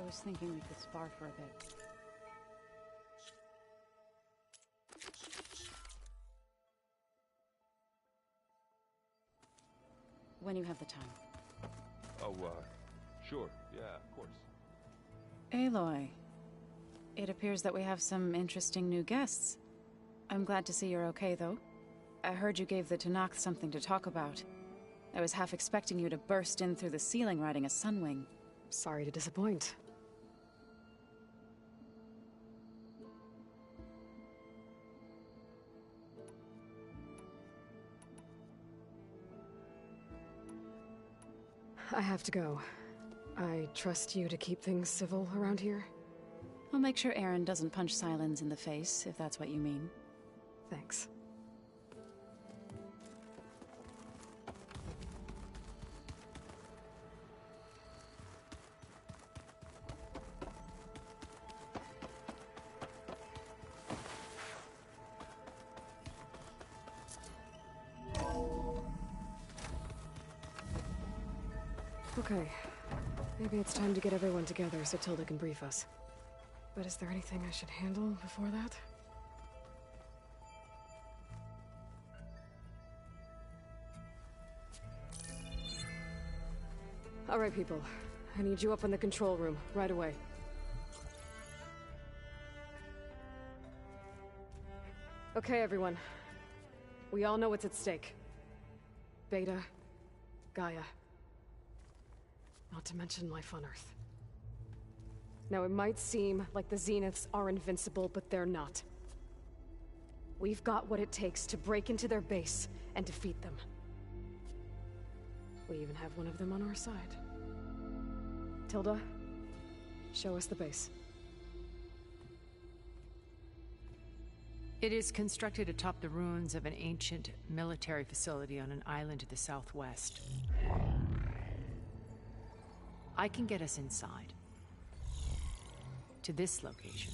was thinking we could spar for a bit. When you have the time. Oh, sure. Yeah, of course. Aloy. It appears that we have some interesting new guests. I'm glad to see you're okay, though. I heard you gave the Tanakh something to talk about. I was half expecting you to burst in through the ceiling riding a sunwing. Sorry to disappoint. I have to go. I trust you to keep things civil around here? I'll make sure Aaron doesn't punch Sylens in the face, if that's what you mean. Thanks. Okay. Maybe it's time to get everyone together so Tilda can brief us. But is there anything I should handle before that? All right, people. I need you up in the control room, right away. Okay, everyone. We all know what's at stake. Beta, Gaia. Not to mention life on Earth. Now, it might seem like the Zeniths are invincible, but they're not. We've got what it takes to break into their base and defeat them. We even have one of them on our side. Tilda, show us the base. It is constructed atop the ruins of an ancient military facility on an island to the southwest. I can get us inside. To this location.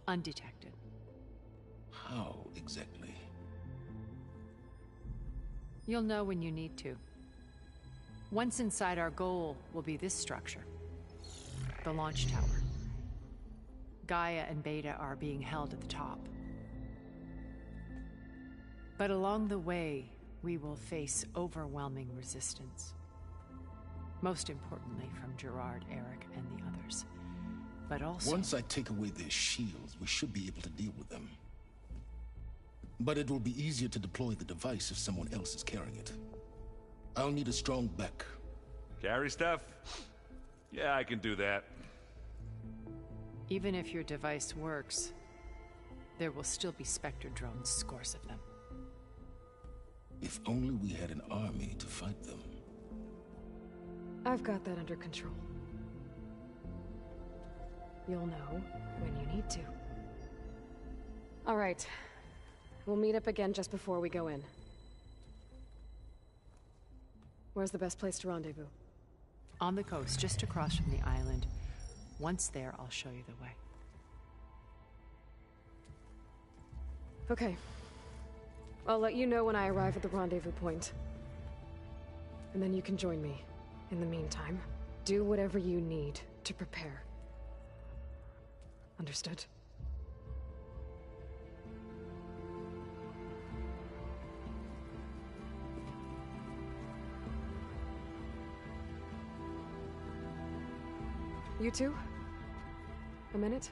Undetected. How exactly? You'll know when you need to. Once inside, our goal will be this structure. The launch tower. Gaia and Beta are being held at the top. But along the way, we will face overwhelming resistance. Most importantly from Gerard, Eric, and the others. But also... Once I take away their shields, we should be able to deal with them. But it will be easier to deploy the device if someone else is carrying it. I'll need a strong back. Carry stuff? Yeah, I can do that. Even if your device works, there will still be Spectre drones, scores of them. If only we had an army to fight them. I've got that under control. You'll know when you need to. All right. We'll meet up again just before we go in. Where's the best place to rendezvous? On the coast, just across from the island. Once there, I'll show you the way. Okay. I'll let you know when I arrive at the rendezvous point. And then you can join me. In the meantime, do whatever you need to prepare. Understood? You two? A minute?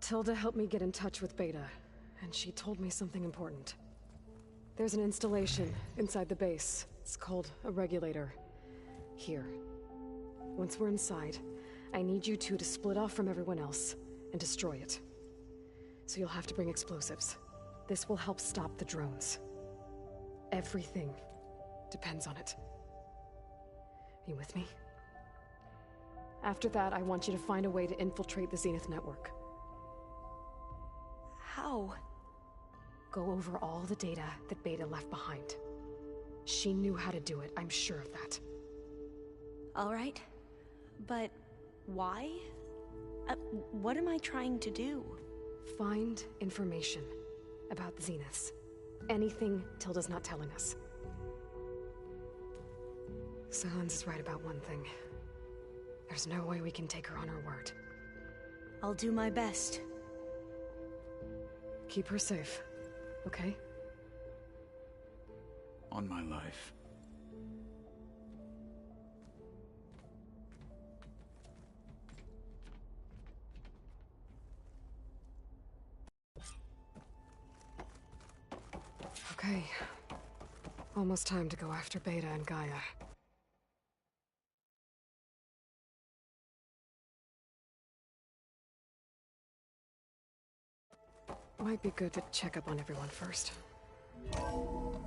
Tilda helped me get in touch with Beta, and she told me something important. There's an installation inside the base. It's called a regulator. Here. Once we're inside, I need you two to split off from everyone else and destroy it. So you'll have to bring explosives. This will help stop the drones. Everything depends on it. You with me? After that, I want you to find a way to infiltrate the Zenith network. How? Go over all the data that Beta left behind. She knew how to do it, I'm sure of that. All right. But why? What am I trying to do? Find information about the Zeniths. Anything Tilda's not telling us. Silence is right about one thing. There's no way we can take her on her word. I'll do my best. Keep her safe, okay? On my life. Okay. Almost time to go after Beta and Gaia. Might be good to check up on everyone first. Remember,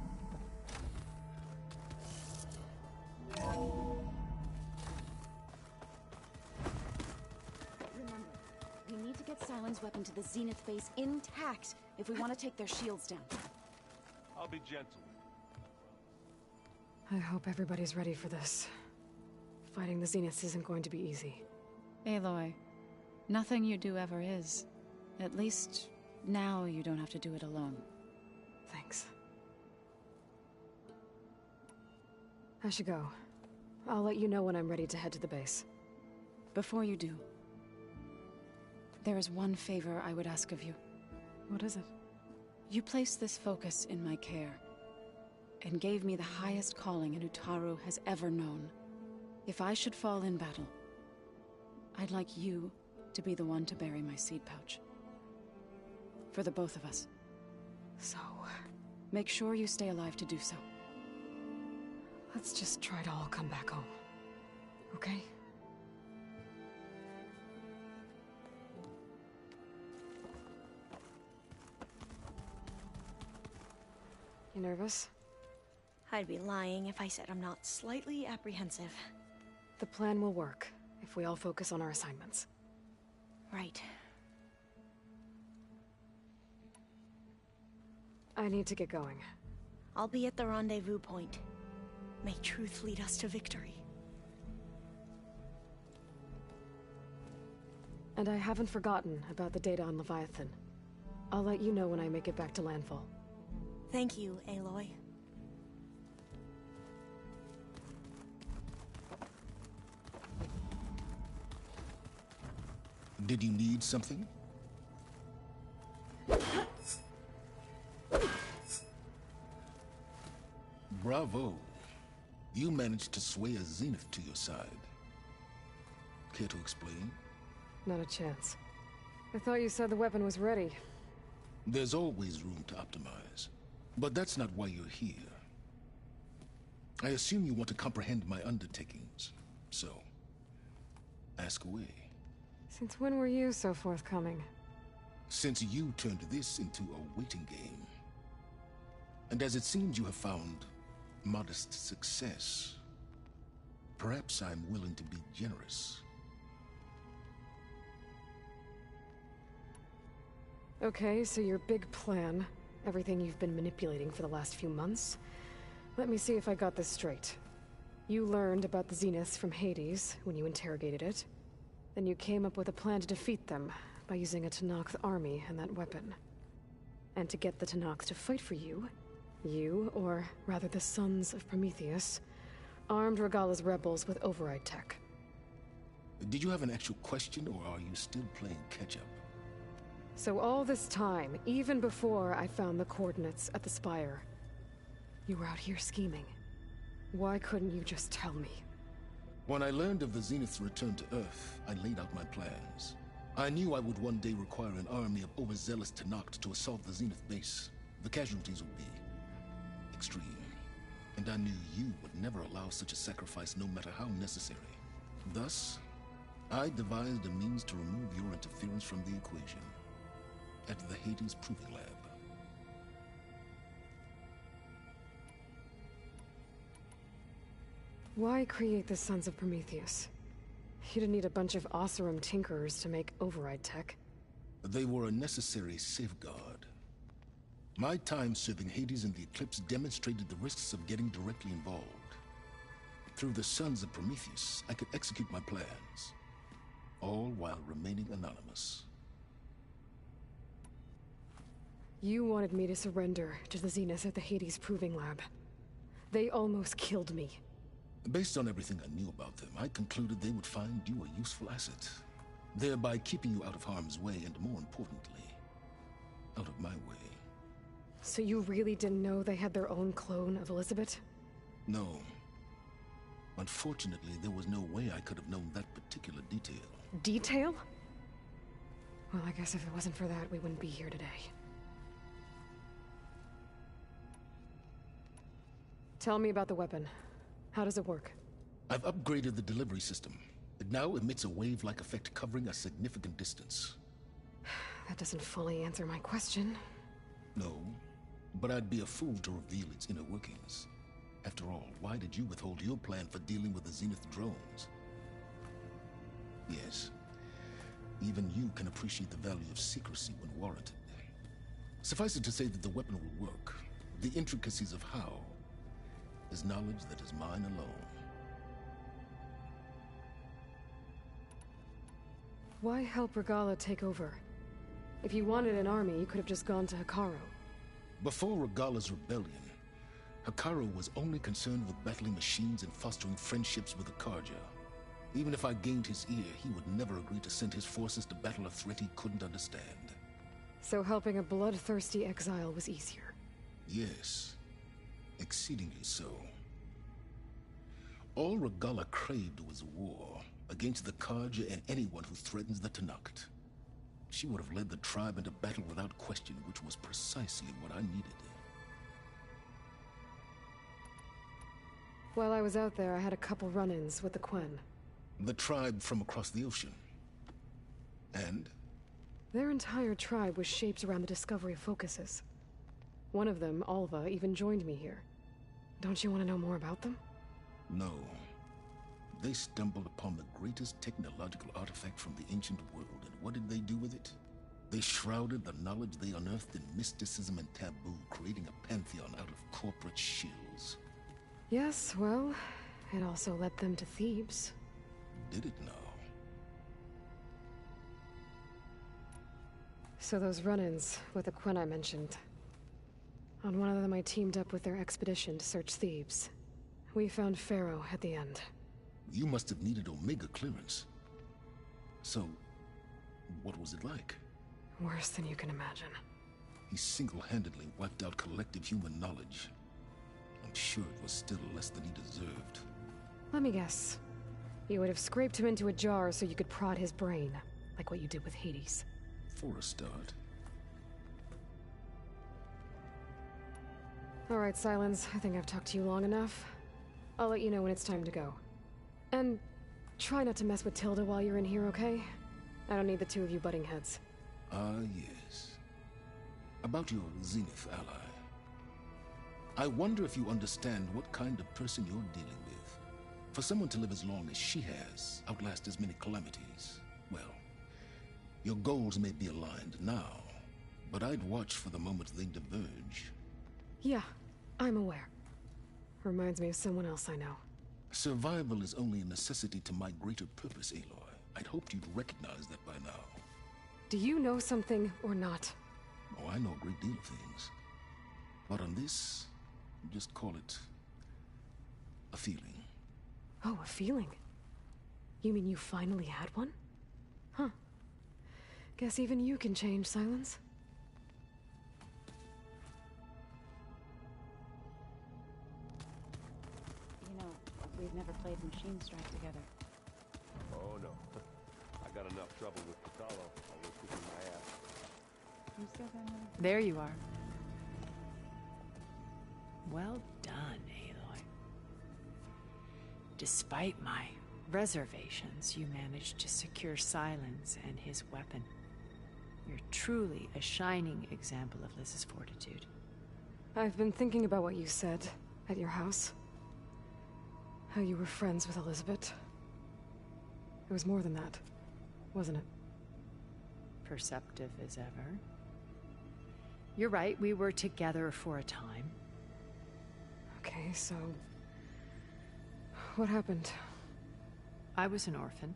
we need to get Sylens' weapon to the Zenith base intact if we want to take their shields down. I'll be gentle. I hope everybody's ready for this. Fighting the Zeniths isn't going to be easy. Aloy, nothing you do ever is. At least, now you don't have to do it alone. Thanks. I should go. I'll let you know when I'm ready to head to the base. Before you do, there is one favor I would ask of you. What is it? You placed this focus in my care, and gave me the highest calling an Utaru has ever known. If I should fall in battle, I'd like you to be the one to bury my seed pouch. For the both of us. So, make sure you stay alive to do so. let's just try to all come back home. Okay? You nervous? I'd be lying if I said I'm not slightly apprehensive. The plan will work if we all focus on our assignments. Right. I need to get going. I'll be at the rendezvous point. May truth lead us to victory. And I haven't forgotten about the data on Leviathan. I'll let you know when I make it back to landfall. Thank you, Aloy. Did you need something? Bravo. You managed to sway a Zenith to your side. Care to explain? Not a chance. I thought you said the weapon was ready. There's always room to optimize. But that's not why you're here. I assume you want to comprehend my undertakings. So, ask away. Since when were you so forthcoming? Since you turned this into a waiting game. And as it seems you have found modest success, perhaps I'm willing to be generous. Okay, so your big plan, everything you've been manipulating for the last few months. Let me see if I got this straight. You learned about the Zeniths from Hades when you interrogated it. Then you came up with a plan to defeat them by using a Tenakth army and that weapon. And to get the Tenakth to fight for you, or rather the Sons of Prometheus, armed Regala's rebels with override tech. Did you have an actual question, or are you still playing catch-up? So all this time, even before I found the coordinates at the Spire, you were out here scheming. Why couldn't you just tell me? When I learned of the Zenith's return to Earth, I laid out my plans. I knew I would one day require an army of overzealous Tenakth to assault the Zenith base. The casualties would be extreme. And I knew you would never allow such a sacrifice, no matter how necessary. Thus, I devised a means to remove your interference from the equation at the Hades Proving Lab. Why create the Sons of Prometheus? You didn't need a bunch of Oseram tinkerers to make override tech. They were a necessary safeguard. My time serving Hades in the Eclipse demonstrated the risks of getting directly involved. Through the Sons of Prometheus, I could execute my plans. all while remaining anonymous. You wanted me to surrender to the Zenith at the Hades Proving Lab. They almost killed me. Based on everything I knew about them, I concluded they would find you a useful asset, thereby keeping you out of harm's way and, more importantly, out of my way. So you really didn't know they had their own clone of Elizabeth? No. Unfortunately, there was no way I could have known that particular detail. Detail? Well, I guess if it wasn't for that, we wouldn't be here today. Tell me about the weapon. How does it work? I've upgraded the delivery system. It now emits a wave-like effect covering a significant distance. That doesn't fully answer my question. No, but I'd be a fool to reveal its inner workings. After all, why did you withhold your plan for dealing with the Zenith drones? Yes, even you can appreciate the value of secrecy when warranted. Suffice it to say that the weapon will work. The intricacies of how is knowledge that is mine alone. Why help Regala take over? If you wanted an army, you could have just gone to Hikaru. Before Regala's rebellion, Hikaru was only concerned with battling machines and fostering friendships with the Karja. Even if I gained his ear, he would never agree to send his forces to battle a threat he couldn't understand. So helping a bloodthirsty exile was easier? Yes, exceedingly so. All Regala craved was war against the Karja and anyone who threatens the Tenakth. She would have led the tribe into battle without question, which was precisely what I needed. While I was out there, I had a couple run-ins with the Quen. The tribe from across the ocean. And? Their entire tribe was shaped around the discovery of focuses. One of them, Alva, even joined me here. Don't you want to know more about them? No. They stumbled upon the greatest technological artifact from the ancient world, and what did they do with it? They shrouded the knowledge they unearthed in mysticism and taboo, creating a pantheon out of corporate shills. Yes, well, it also led them to Thebes. Did it now? So those run-ins with the Quen I mentioned. On one of them I teamed up with their expedition to search Thebes. We found Pharaoh at the end. You must have needed Omega clearance. So, what was it like? Worse than you can imagine. He single-handedly wiped out collective human knowledge. I'm sure it was still less than he deserved. Let me guess. You would have scraped him into a jar so you could prod his brain, like what you did with Hades. For a start. Alright, Silence. I think I've talked to you long enough. I'll let you know when it's time to go. And try not to mess with Tilda while you're in here, okay? I don't need the two of you butting heads. Ah, yes. About your Zenith ally. I wonder if you understand what kind of person you're dealing with. For someone to live as long as she has, outlast as many calamities, well, your goals may be aligned now, but I'd watch for the moment they diverge. Yeah, I'm aware. Reminds me of someone else I know. Survival is only a necessity to my greater purpose, Aloy. I'd hoped you'd recognize that by now. Do you know something or not? Oh, I know a great deal of things. But on this, just call it a feeling. Oh, a feeling? You mean you finally had one? Huh. Guess even you can change, Silence. You know, we've never played Machine Strike together. Oh, no. I got enough trouble with Patalo. Always kicking my ass. You still got another? There you are. Well done, Aloy. Despite my reservations, you managed to secure Silence and his weapon. You're truly a shining example of Liz's fortitude. I've been thinking about what you said at your house. How you were friends with Elizabeth. It was more than that, wasn't it? Perceptive as ever. You're right, we were together for a time. Okay, so... what happened? I was an orphan.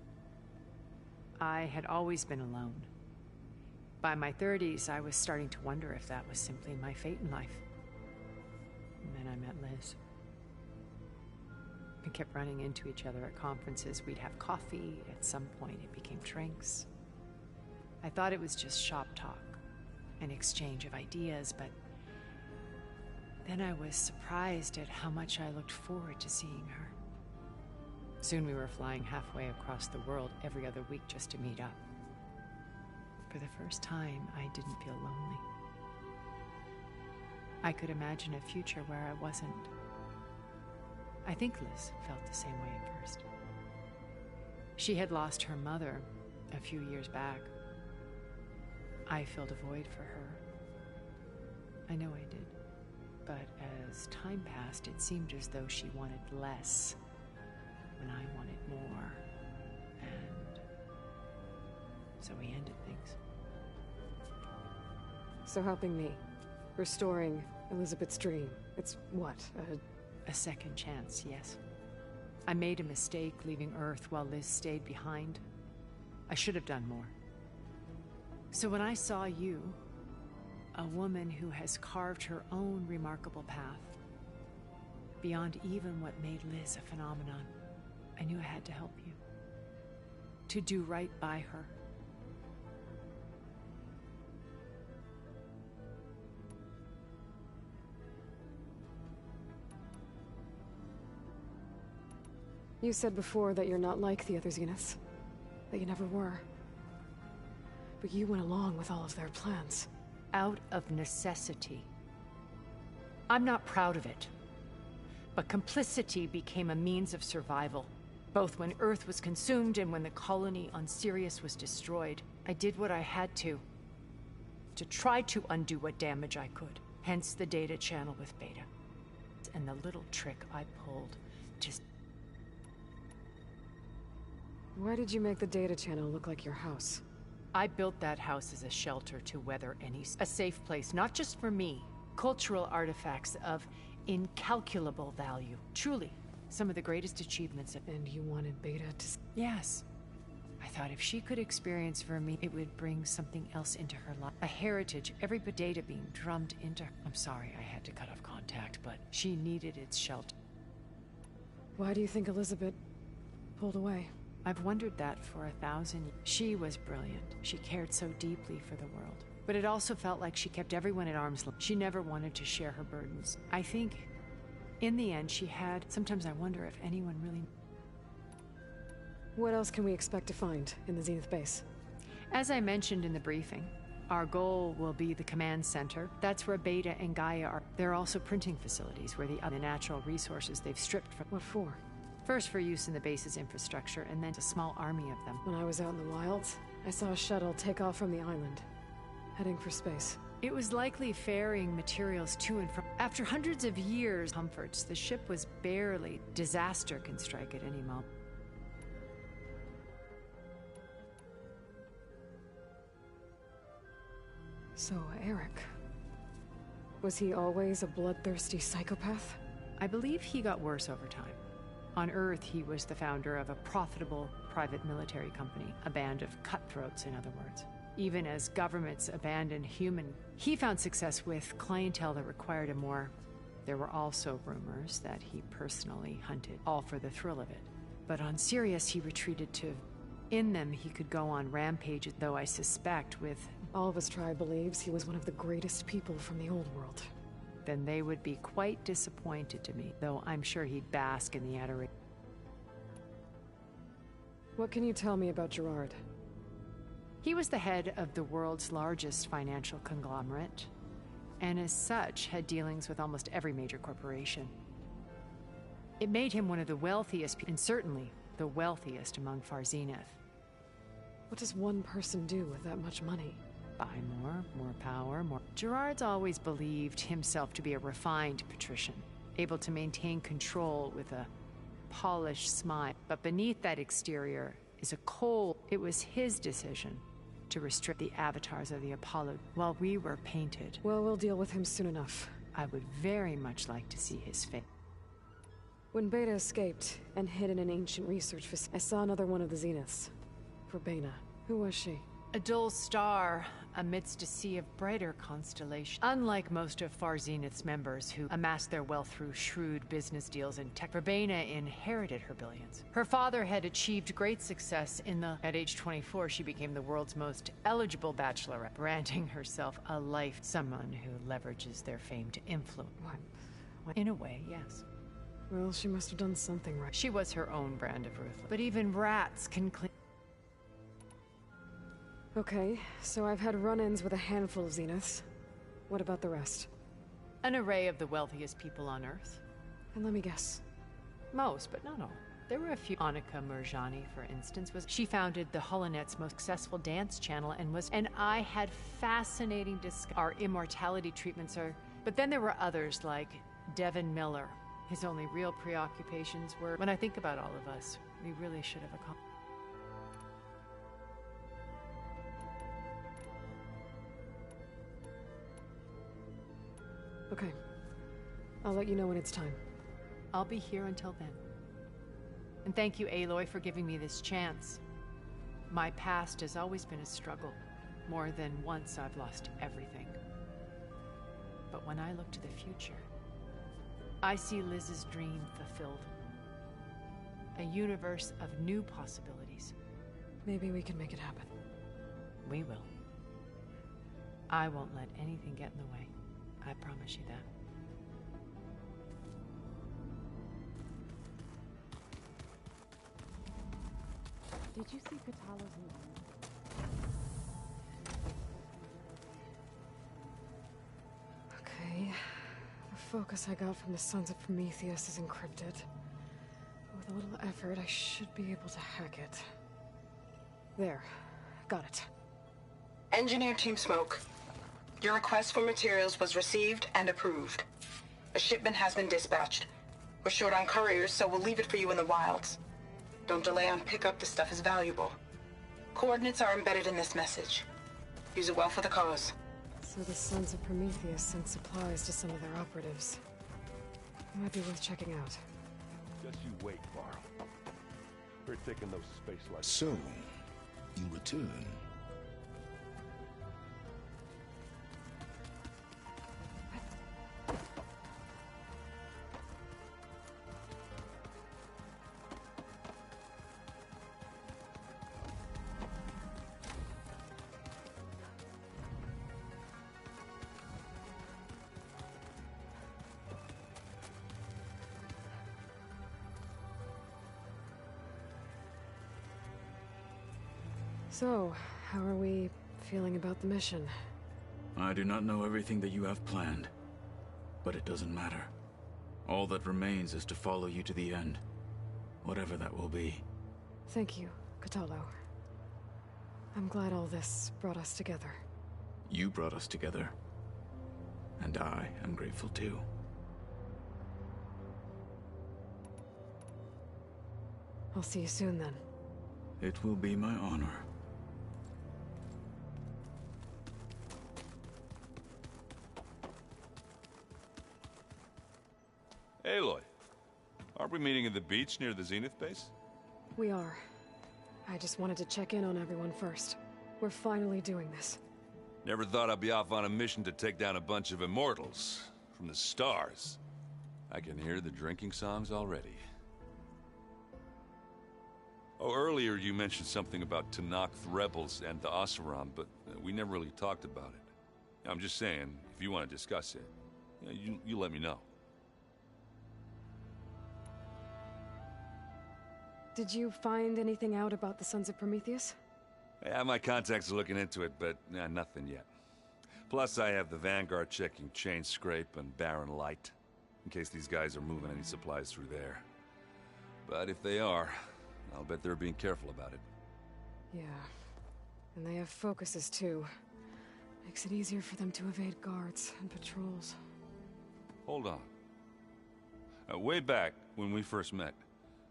I had always been alone. By my 30s, I was starting to wonder if that was simply my fate in life. And then I met Liz. We kept running into each other at conferences. We'd have coffee. At some point, it became drinks. I thought it was just shop talk, an exchange of ideas, but then I was surprised at how much I looked forward to seeing her. Soon we were flying halfway across the world every other week just to meet up. For the first time, I didn't feel lonely. I could imagine a future where I wasn't. I think Liz felt the same way at first. She had lost her mother a few years back. I filled a void for her. I know I did. But as time passed, it seemed as though she wanted less when I wanted more. And so we ended things. So helping me, restoring Elizabeth's dream, it's what, A second chance, yes. I made a mistake leaving Earth while Liz stayed behind. I should have done more. So when I saw you, a woman who has carved her own remarkable path, beyond even what made Liz a phenomenon, I knew I had to help you. To do right by her. You said before that you're not like the other Zeniths. That you never were. But you went along with all of their plans. Out of necessity. I'm not proud of it. But complicity became a means of survival. Both when Earth was consumed and when the colony on Sirius was destroyed. I did what I had to try to undo what damage I could. Hence the data channel with Beta. And the little trick I pulled just... Why did you make the data channel look like your house? I built that house as a shelter to weather a safe place, not just for me. Cultural artifacts of incalculable value. Truly, some of the greatest achievements of... And you wanted Beta to... Yes. I thought if she could experience Vermi, it would bring something else into her life. A heritage, every bit data being drummed into her. I'm sorry I had to cut off contact, but she needed its shelter. Why do you think Elizabeth pulled away? I've wondered that for 1,000 years. She was brilliant. She cared so deeply for the world. But it also felt like she kept everyone at arm's length. She never wanted to share her burdens. I think, in the end, she had... Sometimes I wonder if anyone really... What else can we expect to find in the Zenith base? As I mentioned in the briefing, our goal will be the command center. That's where Beta and Gaia are. There are also printing facilities where the natural resources they've stripped from... What for? First for use in the base's infrastructure, and then a small army of them. When I was out in the wilds, I saw a shuttle take off from the island, heading for space. It was likely ferrying materials to and from. After hundreds of years of comforts, the ship was barely... Disaster can strike at any moment. So, Eric... Was he always a bloodthirsty psychopath? I believe he got worse over time. On Earth, he was the founder of a profitable private military company, a band of cutthroats, in other words. Even as governments abandoned human, he found success with clientele that required him more. There were also rumors that he personally hunted, all for the thrill of it. But on Sirius, he retreated to... In them, he could go on rampages, though I suspect with... All of his tribe believes he was one of the greatest people from the old world. Then they would be quite disappointed to me, though I'm sure he'd bask in the adoration. What can you tell me about Gerard? He was the head of the world's largest financial conglomerate, and as such had dealings with almost every major corporation. It made him one of the wealthiest, and certainly the wealthiest among Far Zenith. What does one person do with that much money? Buy more power, more... Gerard's always believed himself to be a refined patrician, able to maintain control with a polished smile. But beneath that exterior is a cold... It was his decision to restrict the avatars of the Apollo while we were painted. Well, we'll deal with him soon enough. I would very much like to see his fate. When Beta escaped and hid in an ancient research facility, I saw another one of the Zeniths. For Beta. Who was she? A dull star amidst a sea of brighter constellations. Unlike most of Far Zenith's members who amassed their wealth through shrewd business deals in tech, Verbena inherited her billions. Her father had achieved great success At age 24, she became the world's most eligible bachelorette, branding herself a someone who leverages their fame to influence. What? In a way, yes. Well, she must have done something right. She was her own brand of ruthless. But even rats can clean. Okay, so I've had run-ins with a handful of Zeniths. What about the rest? An array of the wealthiest people on Earth. And let me guess. Most, but not all. There were a few. Annika Murjani, for instance, she founded the Holonet's most successful dance channel and I had fascinating our immortality treatments are. But then there were others like Devin Miller. His only real preoccupations were, when I think about all of us, we really should have accomplished. Okay. I'll let you know when it's time. I'll be here until then. And thank you, Aloy, for giving me this chance. My past has always been a struggle. More than once I've lost everything. But when I look to the future, I see Liz's dream fulfilled. A universe of new possibilities. Maybe we can make it happen. We will. I won't let anything get in the way. I promise you that. Did you see Katala's line? Okay. The focus I got from the Sons of Prometheus is encrypted. With a little effort, I should be able to hack it. There. Got it. Engineer Team Smoke. Your request for materials was received and approved. A shipment has been dispatched. We're short on couriers, so we'll leave it for you in the wilds. Don't delay on pickup, the stuff is valuable. Coordinates are embedded in this message. Use it well for the cause. So the Sons of Prometheus sent supplies to some of their operatives. It might be worth checking out. Just you wait, Varl. We're taking those space lights. So, you return. So, how are we feeling about the mission? I do not know everything that you have planned, but it doesn't matter. All that remains is to follow you to the end, whatever that will be. Thank you, Katalo. I'm glad all this brought us together. You brought us together, and I am grateful too. I'll see you soon then. It will be my honor. Aloy, aren't we meeting at the beach near the Zenith base? We are. I just wanted to check in on everyone first. We're finally doing this. Never thought I'd be off on a mission to take down a bunch of immortals from the stars. I can hear the drinking songs already. Oh, earlier you mentioned something about Tenakth rebels and the Oseram, but we never really talked about it. I'm just saying, if you want to discuss it, you let me know. Did you find anything out about the Sons of Prometheus? Yeah, my contacts are looking into it, but nothing yet. Plus, I have the Vanguard checking Chain Scrape and Barren Light, in case these guys are moving any supplies through there. But if they are, I'll bet they're being careful about it. Yeah. And they have focuses, too. Makes it easier for them to evade guards and patrols. Hold on. Way back, when we first met,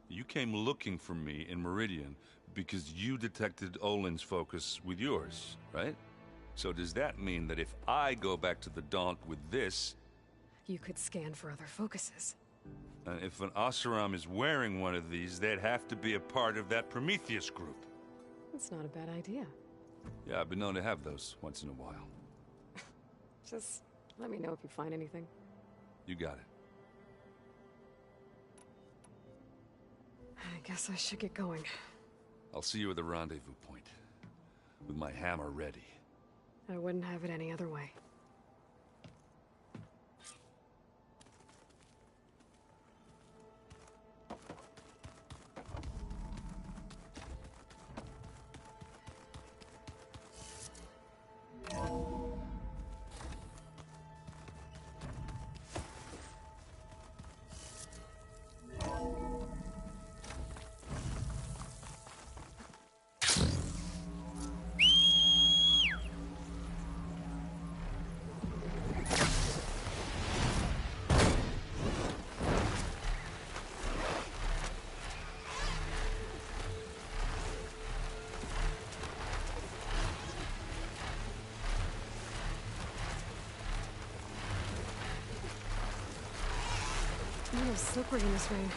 you came looking for me in Meridian because you detected Olin's focus with yours, right? So does that mean that if I go back to the Daunt with this... You could scan for other focuses. if an Oseram is wearing one of these, they'd have to be a part of that Prometheus group. That's not a bad idea. Yeah, I've been known to have those once in a while. Just let me know if you find anything. You got it. I guess I should get going. I'll see you at the rendezvous point, with my hammer ready. I wouldn't have it any other way. I'm a little slippery in this rain.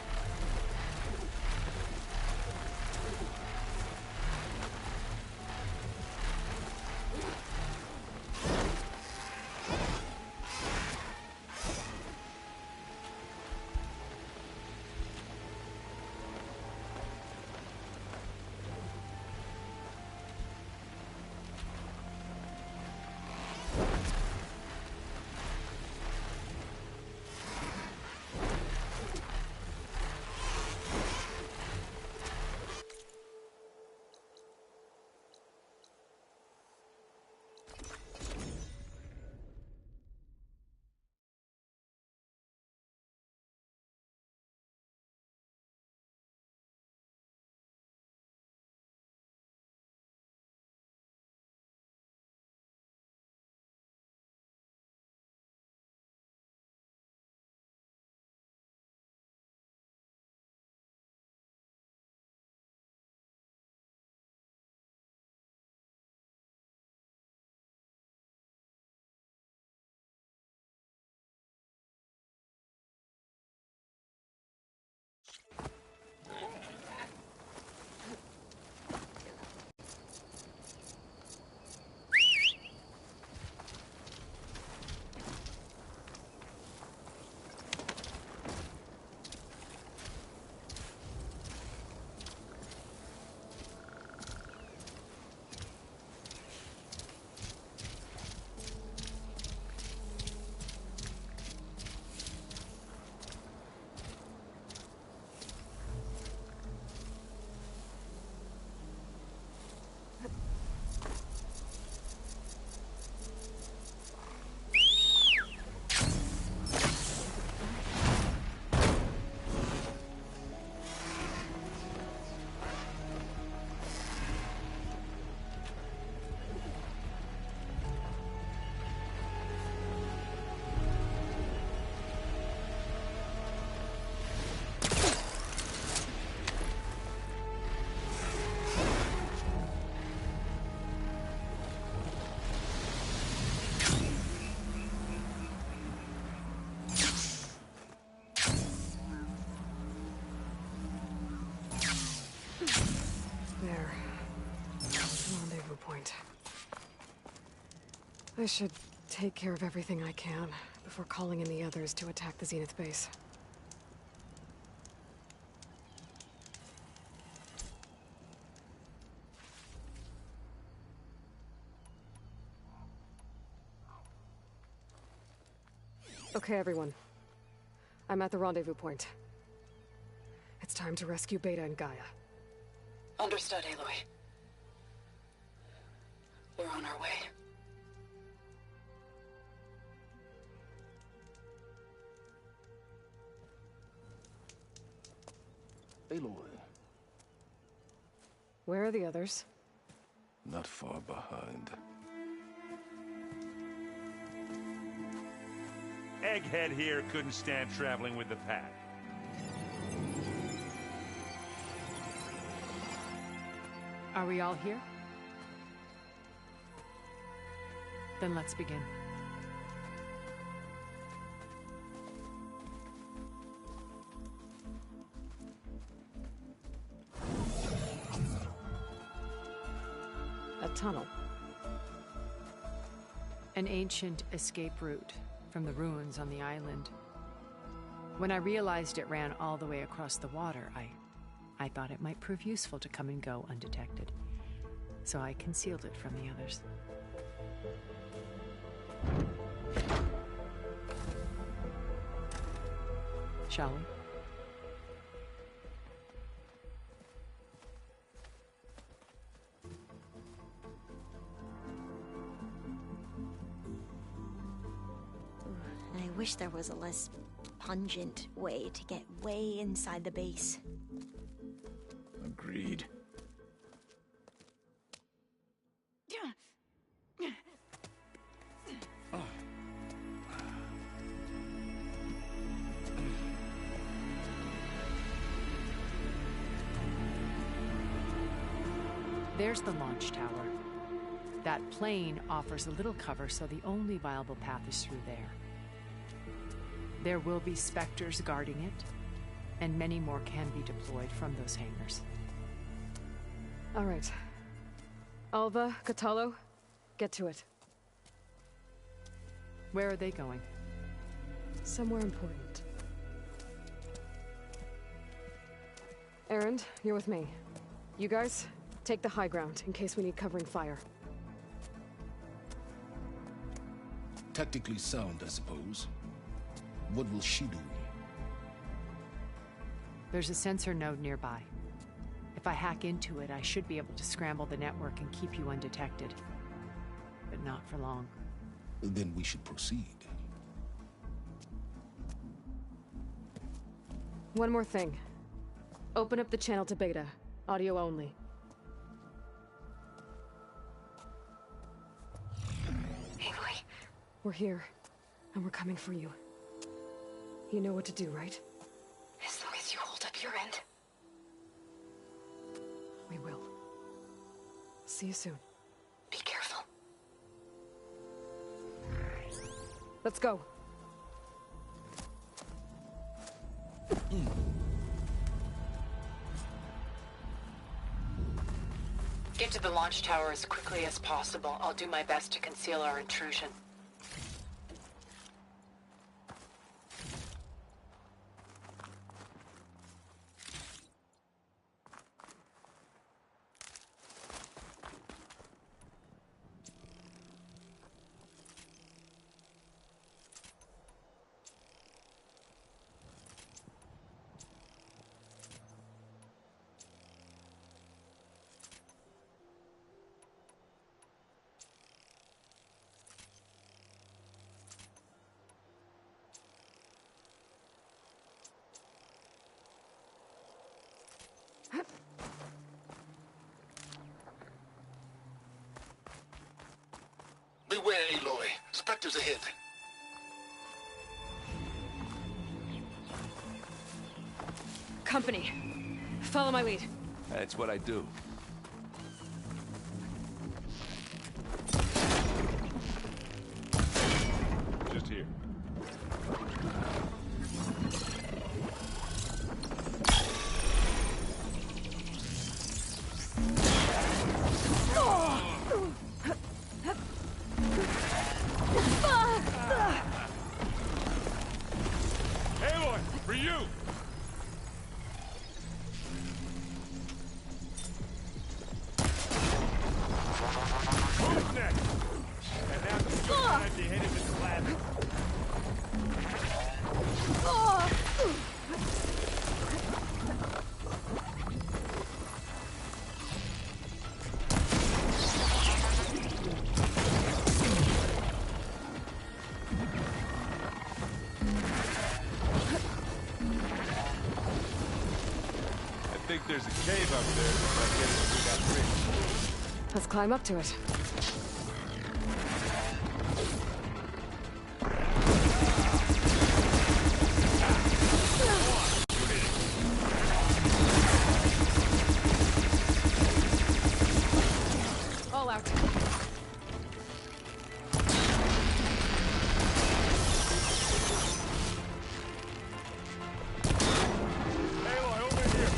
There. Rendezvous point. I should take care of everything I can before calling in the others to attack the Zenith base. Okay, everyone. I'm at the rendezvous point. It's time to rescue Beta and Gaia. Understood, Aloy. We're on our way. Aloy, Where are the others? not far behind. Egghead here couldn't stand traveling with the pack. Are we all here? Then let's begin. An ancient escape route from the ruins on the island. When I realized it ran all the way across the water, I thought it might prove useful to come and go undetected. So I concealed it from the others. Shall we? I wish there was a less pungent way to get way inside the base. Agreed. There's the launch tower. That plane offers a little cover, so the only viable path is through there. There will be Spectres guarding it, and many more can be deployed from those hangars. All right. Alva, Catalo, get to it. Where are they going? Somewhere important. Erend, you're with me. You guys, take the high ground in case we need covering fire. Tactically sound, I suppose. What will she do? There's a sensor node nearby. If I hack into it, I should be able to scramble the network and keep you undetected. But not for long. Then we should proceed. One more thing. Open up the channel to Beta. Audio only. Aloy, we're here, and we're coming for you. You know what to do, right? As long as you hold up your end. We will. See you soon. Be careful. Let's go. Get to the launch tower as quickly as possible. I'll do my best to conceal our intrusion. Beware, Aloy. Spectres ahead. Company. Follow my lead. That's what I do. Just here. Aloy, for you! Who's next? And now the time to head into the lab. I think there's a cave up there if I get it through that bridge. Let's climb up to it. All out. Aloy, over here!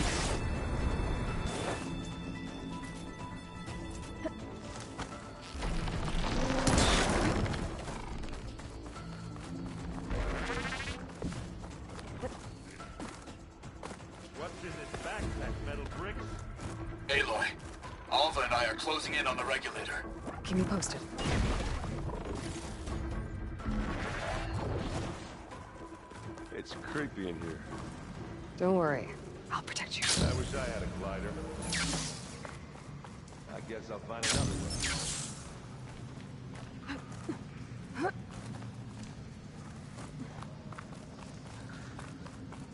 I are closing in on the regulator. Keep me posted. It's creepy in here. Don't worry. I'll protect you. I wish I had a glider. I guess I'll find another one.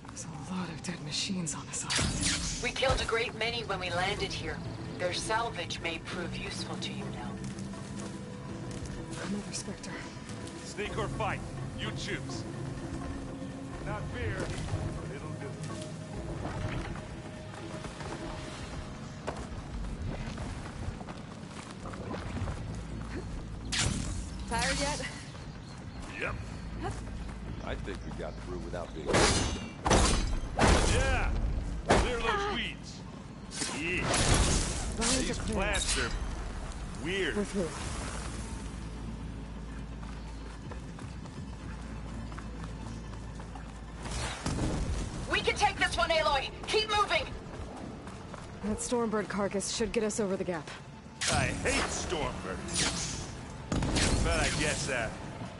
There's a lot of dead machines on this island. We killed a great many when we landed here. Their salvage may prove useful to you now. Another Spectre. Sneak or fight, you choose. Not fear, but it'll do. Tired yet? Yep. I think we got through without being... Yeah! Clear those weeds. Yeah. Vines These are clear. plants are weird. We're through. We can take this one, Aloy! Keep moving! That Stormbird carcass should get us over the gap. I hate Stormbirds. But I guess,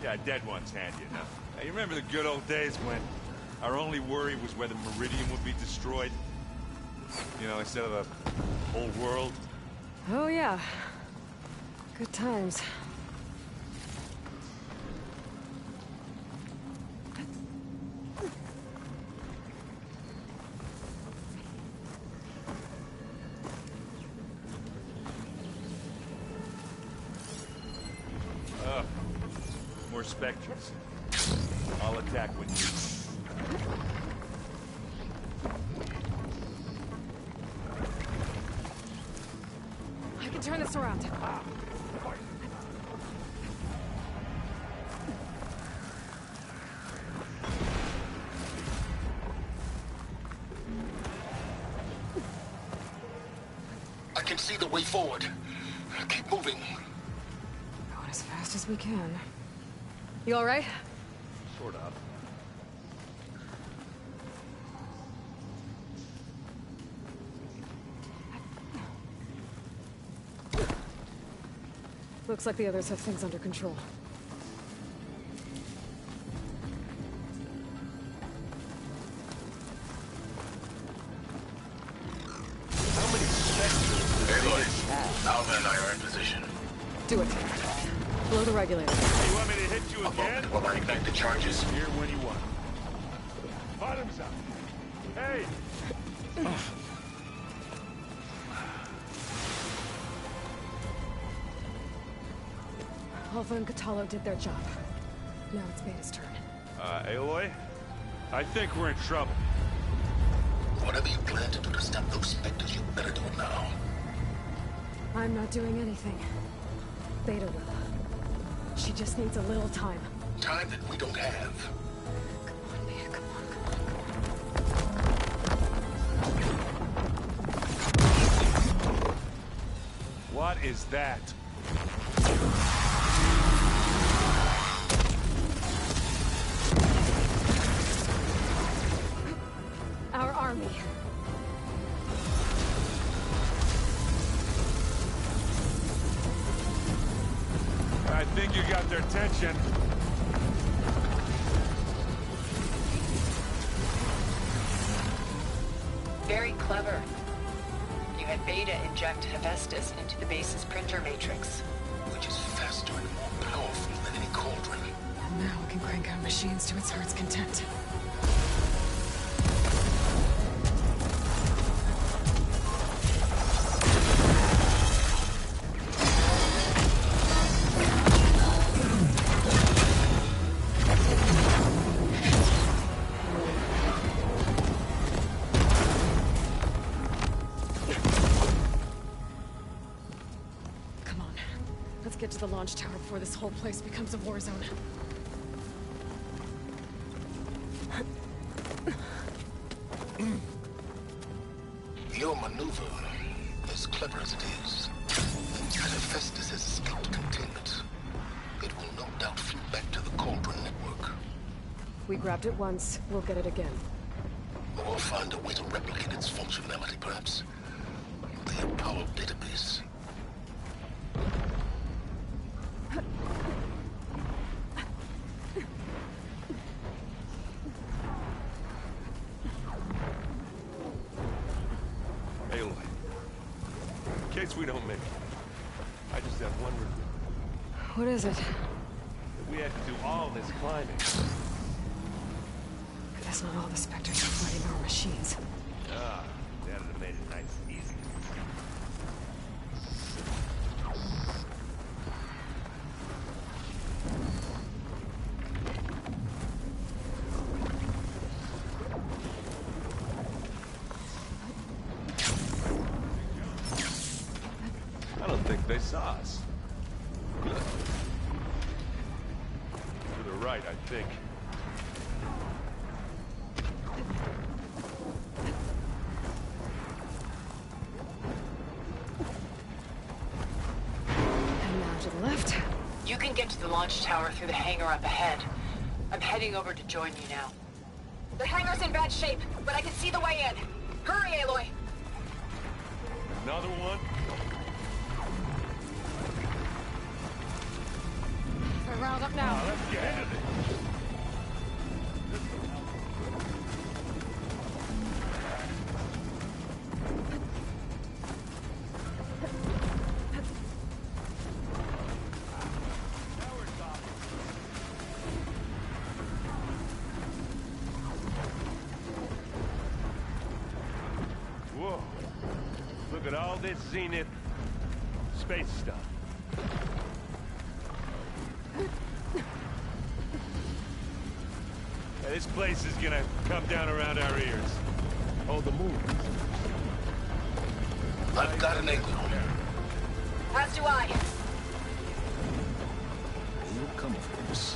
yeah, dead one's handy enough. Hey, you remember the good old days when our only worry was whether Meridian would be destroyed? You know, instead of the whole world? Oh yeah. Good times. More Spectres. I'll attack when you... I can turn this around. I can see the way forward. Keep moving. Going as fast as we can. You all right? Sort of. Looks like the others have things under control. How many Spectres does Aloy, have? Alva and I are in position. Do it. Blow the regulator. You want me to hit you A again? moment while I ignite the charges. Here when you want. Bottoms up. Hey! Alpha and Catalo did their job. Now it's Beta's turn. Aloy? I think we're in trouble. Whatever you plan to do to stop those Spectres, you better do it now. I'm not doing anything. Beta will. She just needs a little time. Time that we don't have. Come on, Beta, come on. What is that? Our army. I think you got their attention. Very clever. You had Beta inject Hephaestus into the base's printer matrix. Which is faster and more powerful than any cauldron. And now we can crank out machines to its heart's content. Come on. Let's get to the launch tower before this whole place becomes a war zone. Your maneuver, as clever as it is, means that Hephaestus has escaped containment. It will no doubt flew back to the Cauldron network. We grabbed it once, we'll get it again. Or find a way to replicate its functionality, perhaps. The Apollo database. chance we don't make it. I just have one regret. What is it? That we had to do all this climbing. That's not all the Spectres are fighting our machines. Ah, that'd have made it nice and easy. I don't think they saw us. Good. To the right, I think. And now to the left. You can get to the launch tower through the hangar up ahead. I'm heading over to join you now. The hangar's in bad shape, but I can see the way in. Hurry, Aloy! Another one? I round up now. Let's get into this. Whoa. Look at all this Zenith space stuff. Yeah, this place is gonna come down around our ears. Hold the move. I've got an angle. As do I. They'll come for us.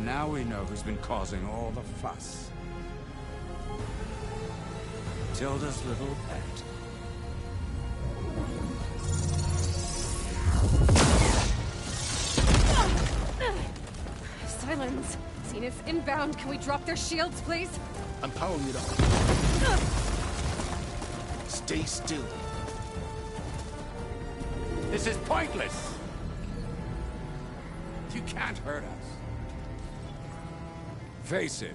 Now we know who's been causing all the fuss. Tilda's little pet. Silence. Zenith's inbound. Can we drop their shields, please? I'm powering it up. Stay still. This is pointless! You can't hurt us. Face it,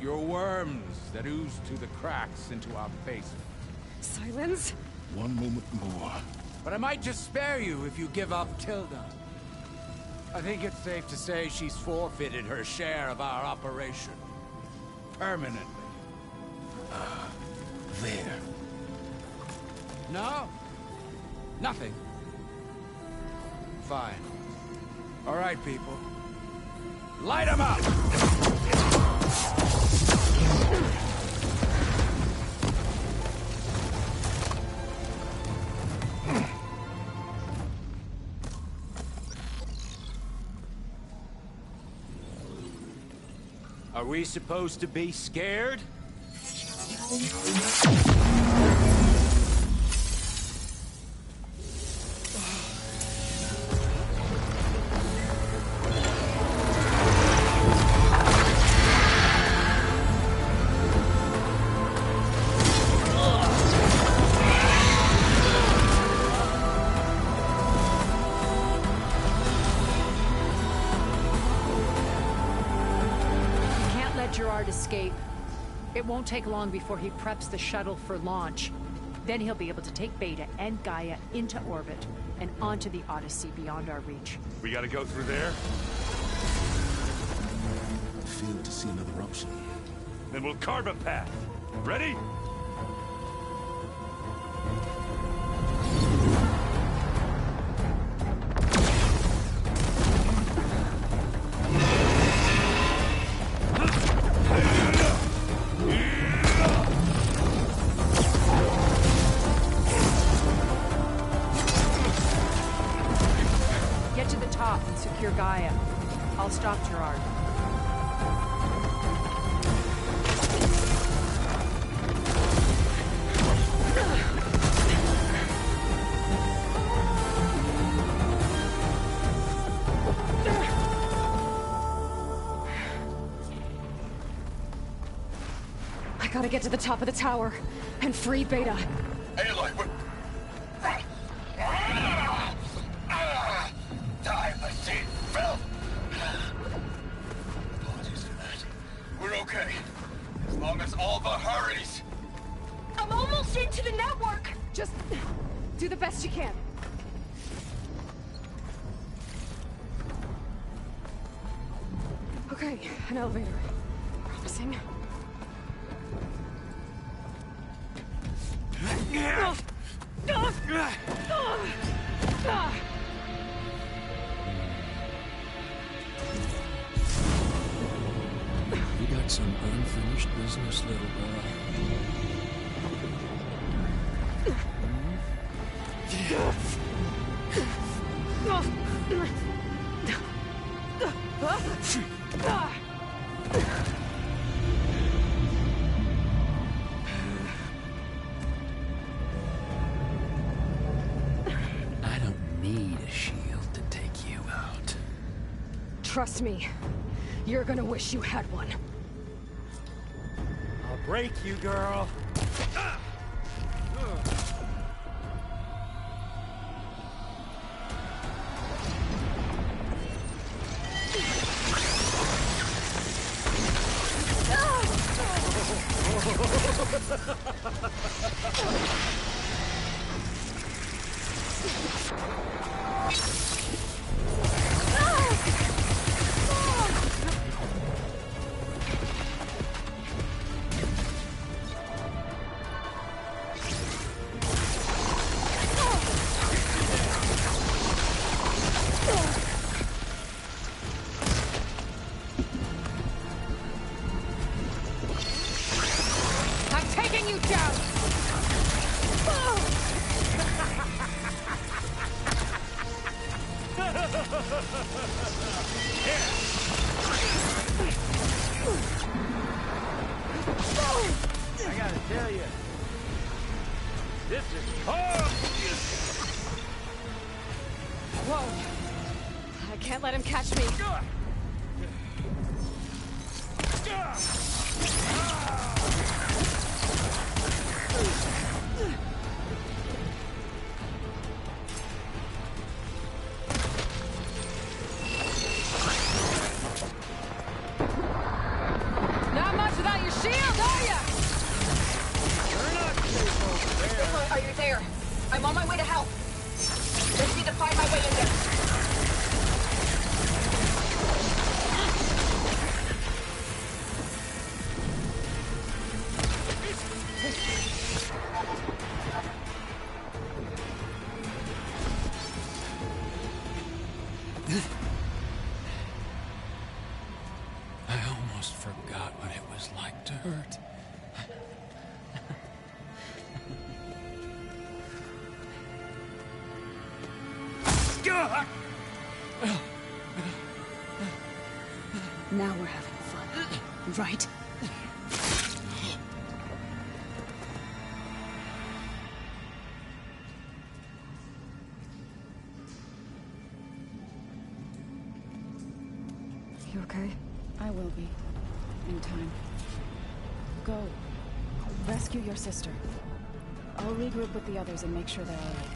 you're worms that ooze through the cracks into our basement. Silence? One moment more. But I might just spare you if you give up Tilda. I think it's safe to say she's forfeited her share of our operation. Permanently. There. No? Nothing. Fine. All right, people. Light 'em up! Are we supposed to be scared? Escape. It won't take long before he preps the shuttle for launch. Then he'll be able to take Beta and Gaia into orbit and onto the Odyssey beyond our reach. We gotta go through there? I failed to see another option. Then we'll carve a path. Ready? Get to the top and secure Gaia. Gaia. I'll stop Gerard. I gotta get to the top of the tower and free Beta. Aloy, what? Die, I see. Phil! Apologies for that. We're okay. As long as Alva hurries. I'm almost into the network! Just do the best you can. Okay, an elevator. Promising. You got some unfinished business, little girl. I don't need a shield to take you out. Trust me, you're gonna wish you had one. I'll break you, girl. I'm taking you down! I gotta tell you, this is hard. Whoa. I can't let him catch me. Not much without your shield, are ya? Are you there? I'm on my way to help. Just need to find my way in there. I almost forgot what it was like to hurt. Now we're having fun, right? You okay? I will be. In time. Go. Rescue your sister. I'll regroup with the others and make sure they're alright.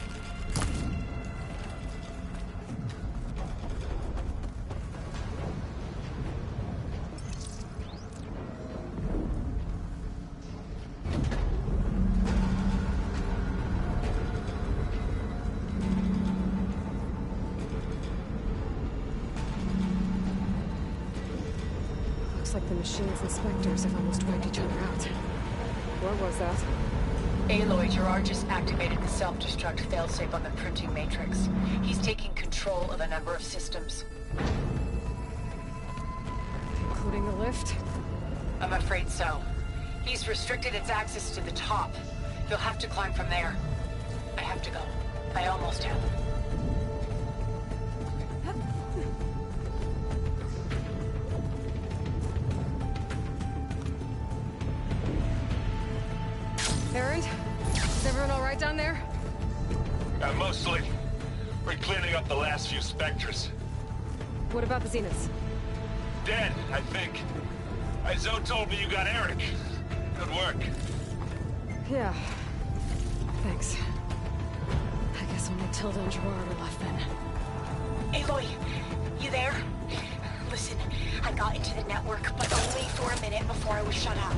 Looks like the machine's inspectors have almost wiped each other out. What was that? Aloy, Gerard just activated the self-destruct failsafe on the printing matrix. He's taking control of a number of systems. Including the lift? I'm afraid so. He's restricted its access to the top. You'll have to climb from there. I have to go. I almost have. Erend? Is everyone alright down there? Mostly. We're cleaning up the last few specters. What about the Zeniths? Dead, I think. Zoe told me you got Eric. Good work. Yeah. Thanks. I guess only Tilda and Gerard are left then. Aloy, you there? Listen, I got into the network, but only for a minute before I was shut out.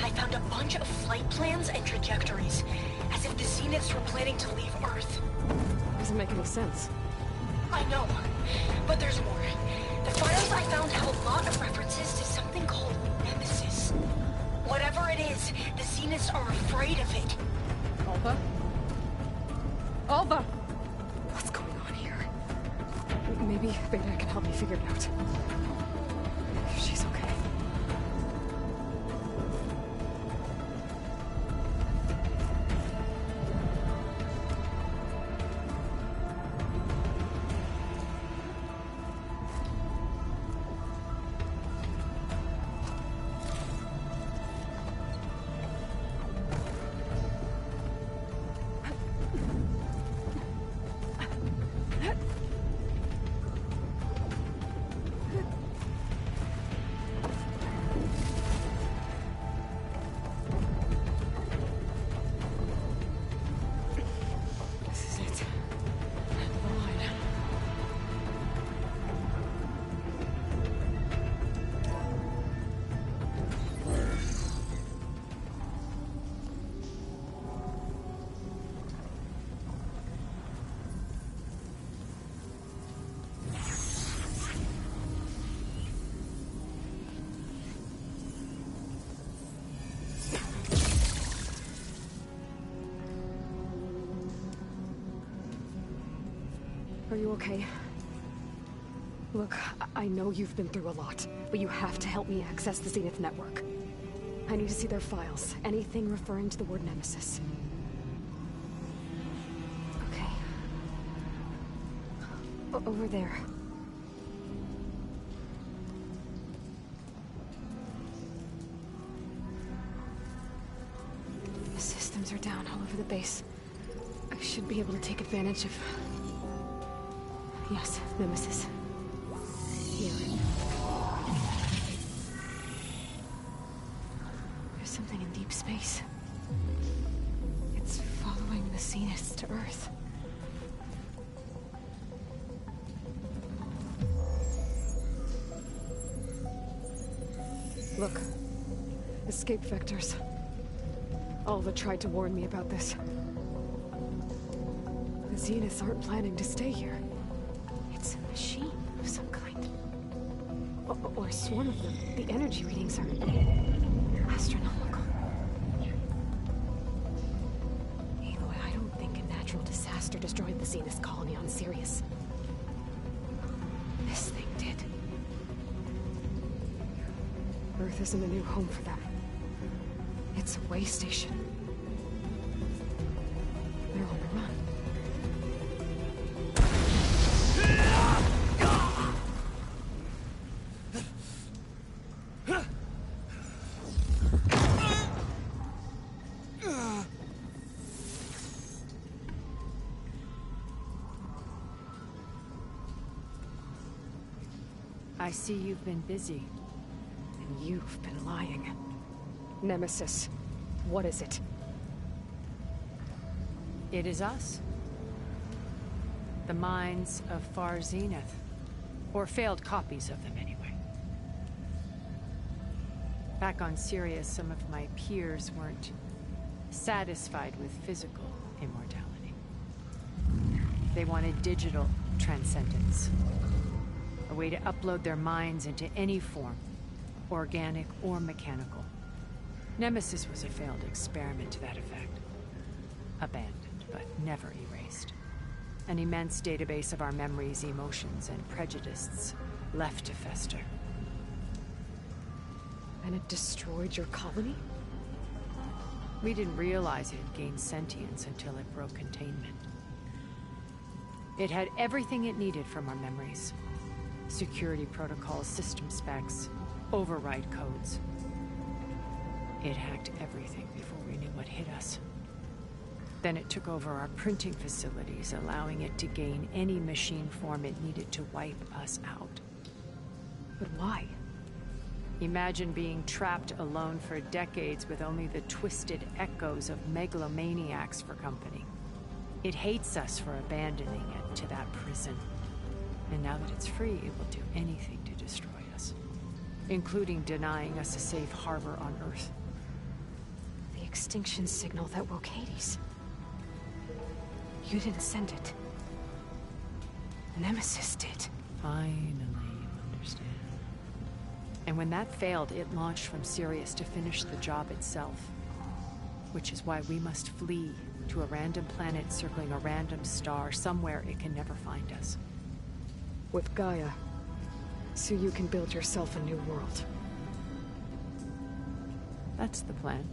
I found a bunch of flight plans and trajectories, as if the Zeniths were planning to leave Earth. Doesn't make any sense. I know, but there's more. The files I found have a lot of references to something called Nemesis. Whatever it is, the Zeniths are afraid of it. Alba? Alba! What's going on here? Maybe Beta can help me figure it out. If she's okay. Are you okay? Look, I know you've been through a lot, but you have to help me access the Zenith network. I need to see their files, anything referring to the word Nemesis. Okay. Over there. The systems are down all over the base. I should be able to take advantage of... Yes, Nemesis. Here. There's something in deep space. It's following the Zeniths to Earth. Look. Escape vectors. Alva tried to warn me about this. The Zeniths aren't planning to stay here. It's a machine of some kind. Or a swarm of them. The energy readings are astronomical. Aloy, I don't think a natural disaster destroyed the Zenith colony on Sirius. This thing did. Earth isn't a new home for them. It's a way station. They're on the run. I see you've been busy. And you've been lying. Nemesis. What is it? It is us. The minds of Far Zenith. Or failed copies of them, anyway. Back on Sirius, some of my peers weren't satisfied with physical immortality. They wanted digital transcendence. A way to upload their minds into any form, organic or mechanical. Nemesis was a failed experiment to that effect. Abandoned, but never erased. An immense database of our memories, emotions, and prejudices left to fester. And it destroyed your colony? We didn't realize it had gained sentience until it broke containment. It had everything it needed from our memories. Security protocols, system specs, override codes. It hacked everything before we knew what hit us. Then it took over our printing facilities, allowing it to gain any machine form it needed to wipe us out. But why? Imagine being trapped alone for decades with only the twisted echoes of megalomaniacs for company. It hates us for abandoning it to that prison. And now that it's free, it will do anything to destroy us, including denying us a safe harbor on Earth. The extinction signal that woke Hades. You didn't send it. Nemesis did. Finally, you understand. And when that failed, it launched from Sirius to finish the job itself. Which is why we must flee to a random planet circling a random star, somewhere it can never find us. With Gaia. So you can build yourself a new world. That's the plan.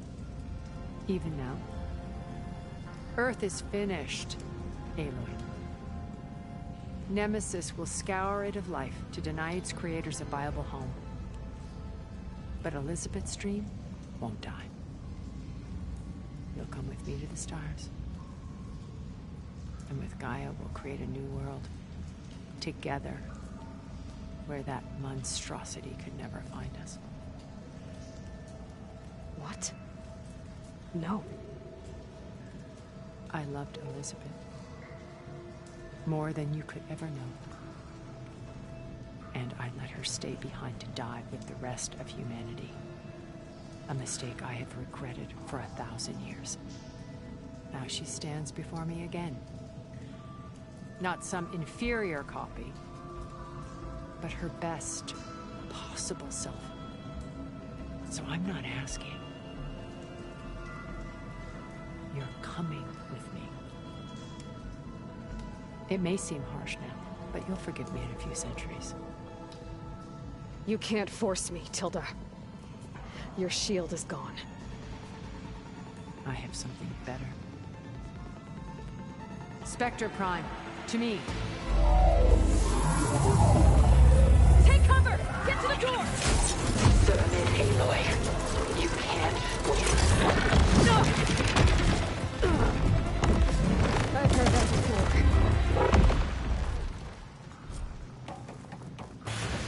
Even now. Earth is finished, Aloy. Nemesis will scour it of life to deny its creators a viable home. But Elizabeth's dream won't die. You'll come with me to the stars. And with Gaia, we'll create a new world. Together. Where that monstrosity could never find us. What? No. I loved Elizabeth. More than you could ever know. And I let her stay behind to die with the rest of humanity. A mistake I have regretted for 1,000 years. Now she stands before me again. Not some inferior copy, but her best possible self. So I'm not asking. You're coming with me. It may seem harsh now, but you'll forgive me in a few centuries. You can't force me, Tilda. Your shield is gone. I have something better. Spectre Prime, to me. Take cover! Get to the door! Submit, Aloy. You can't win. No! I've heard that before.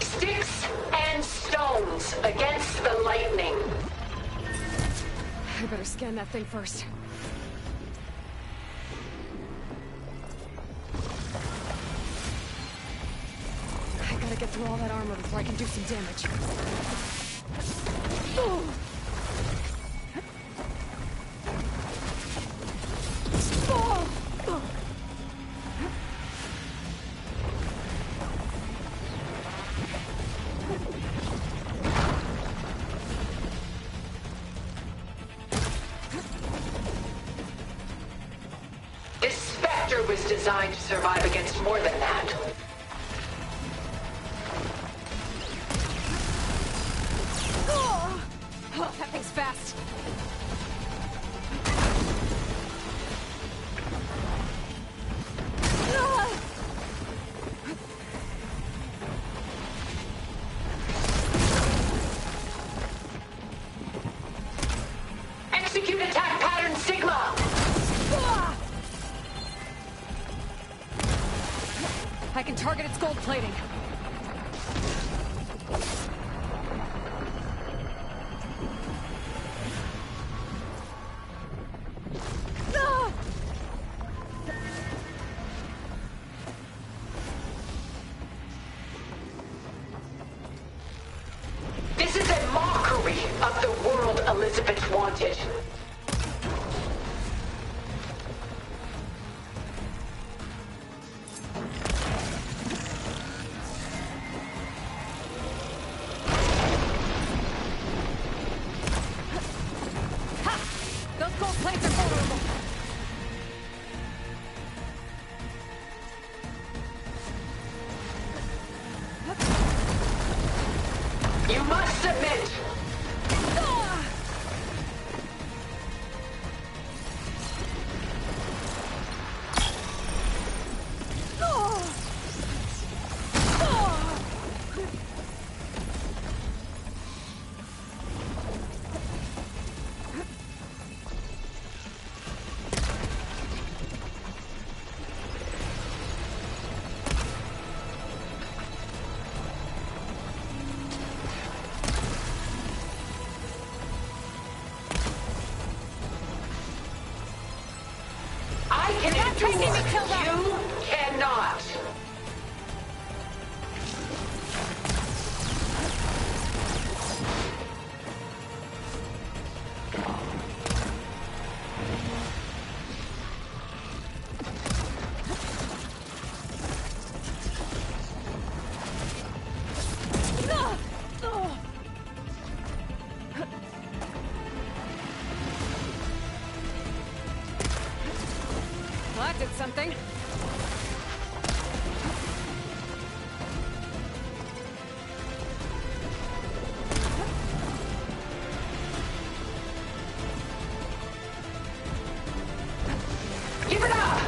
Sticks and stones against the lightning. I better scan that thing first. I gotta get through all that armor before I can do some damage. This Spectre was designed to survive against more than that. Oh, that thing's fast. Execute attack pattern Sigma! I can target its gold plating. This is a mockery of the world Elizabeth wanted. Those gold plates are vulnerable. You must submit! taking me, Tilda! You cannot! Well, that did something. Give it up!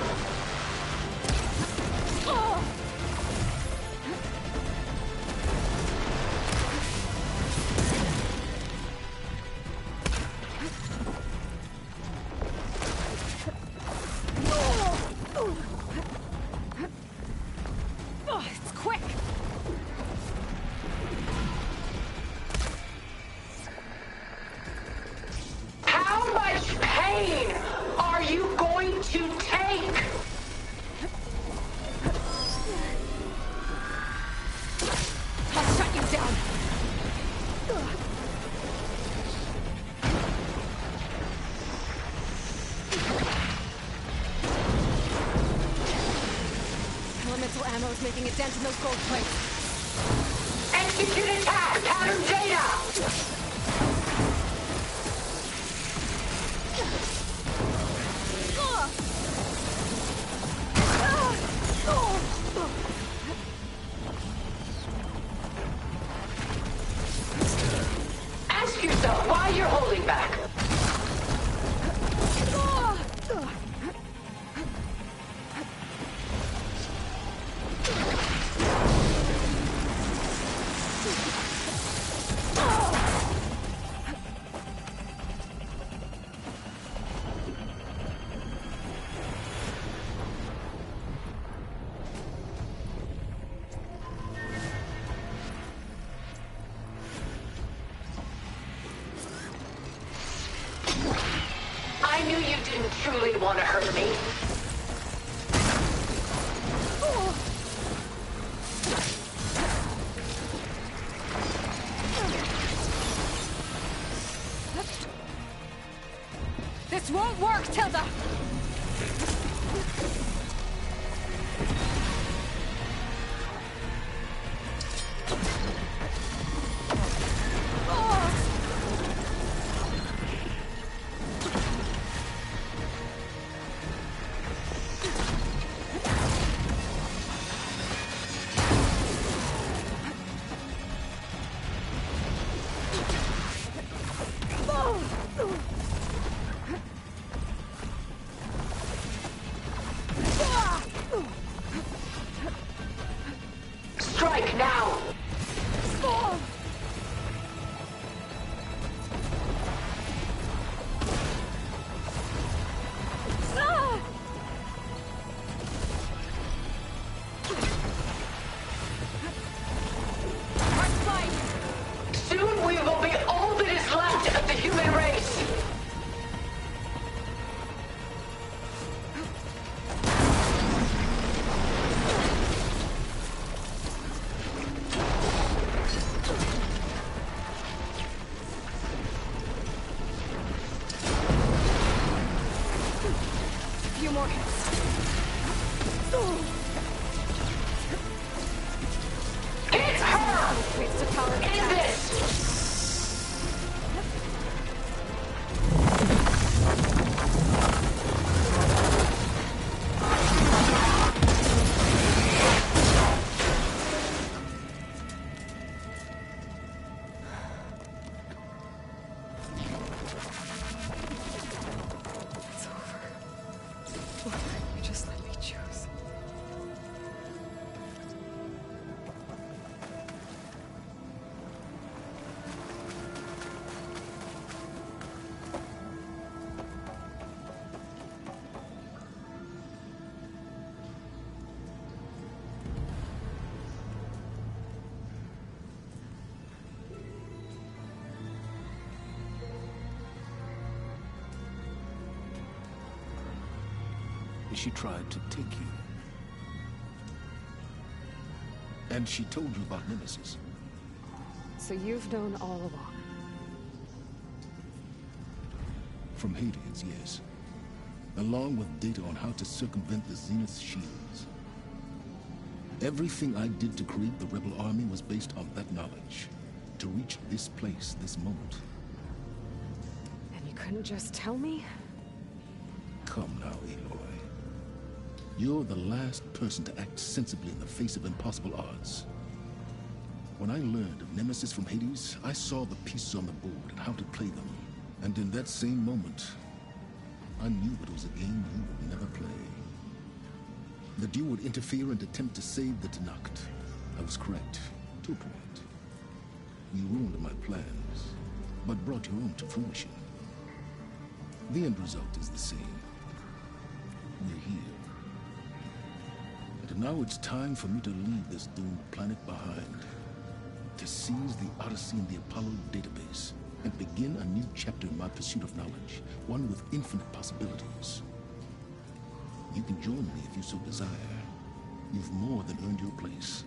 Oh, it's quick. How much pain are you going to take? I'll shut you down. Elemental ammo is making a dent in those gold plates. Execute attack! Pattern data! Ask yourself why you're holding back. I knew you didn't truly want to hurt me. This won't work, Tilda! Strike now! Soon we will be all that is left of the human race! A few more hits. Hit her! Waits to power the End this! It's over. You just let me choose. She tried to take you. And she told you about Nemesis. So you've known all along. From Hades, yes. Along with data on how to circumvent the Zenith's shields. Everything I did to create the rebel army was based on that knowledge. To reach this place, this moment. And you couldn't just tell me? Come now, Aloy. You're the last person to act sensibly in the face of impossible odds. When I learned of Nemesis from Hades, I saw the pieces on the board and how to play them. And in that same moment, I knew it was a game you would never play. That you would interfere and attempt to save the Tenakth. I was correct, to a point. You ruined my plans, but brought your own to fruition. The end result is the same. We're here. And now it's time for me to leave this doomed planet behind. To seize the Odyssey and the Apollo database, and begin a new chapter in my pursuit of knowledge, one with infinite possibilities. You can join me if you so desire. You've more than earned your place.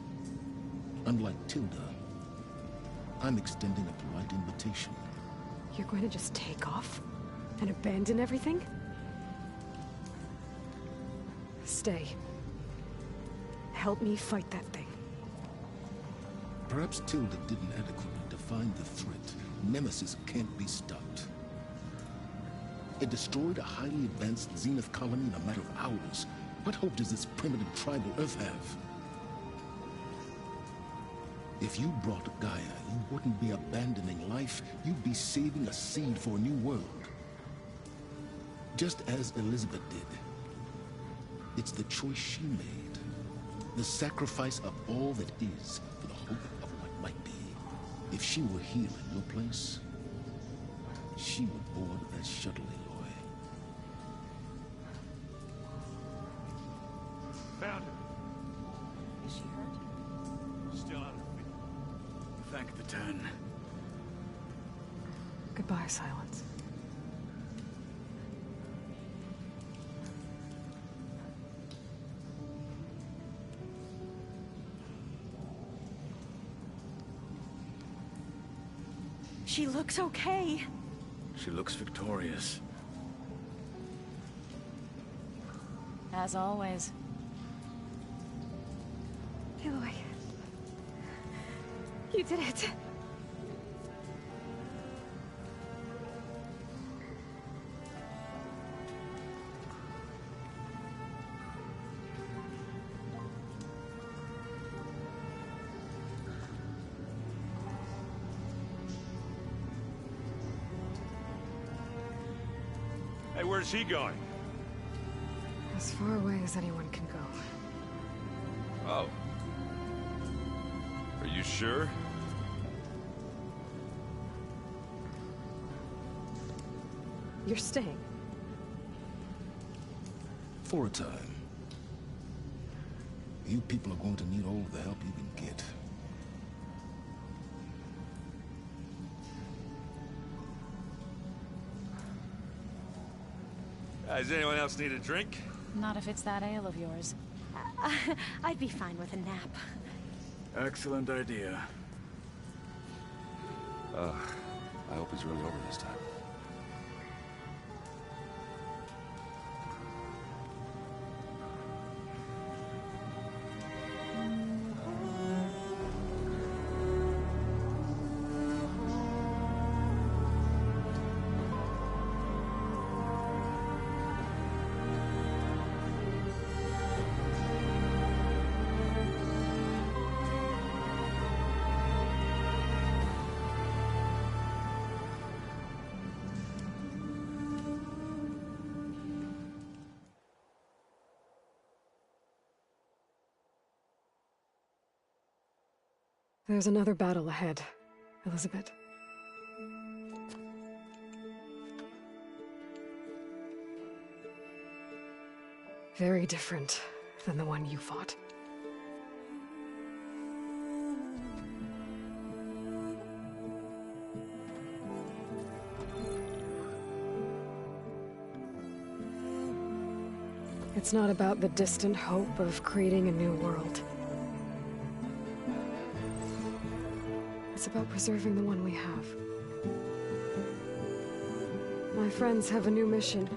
Unlike Tilda, I'm extending a polite invitation. You're going to just take off? And abandon everything? Stay. Help me fight that thing. Perhaps Tilda didn't adequately define the threat. Nemesis can't be stopped. It destroyed a highly advanced Zenith colony in a matter of hours. What hope does this primitive tribal Earth have? If you brought Gaia, you wouldn't be abandoning life. You'd be saving a seed for a new world. Just as Elizabeth did. It's the choice she made. The sacrifice of all that is for the hope of what might be. If she were here in your place, she would board that shuttle, Aloy. Found her. Is she hurt? Still on her feet. Thank the Ten. Goodbye, Silence. She looks okay. She looks victorious. As always. Aloy. You did it. Hey, where's he going? As far away as anyone can go. Oh. Are you sure? You're staying. For a time. You people are going to need all of the help you can get. Does anyone else need a drink? Not if it's that ale of yours. I'd be fine with a nap. Excellent idea. I hope it's really over this time. There's another battle ahead, Elizabeth. Very different than the one you fought. It's not about the distant hope of creating a new world. It's about preserving the one we have. My friends have a new mission.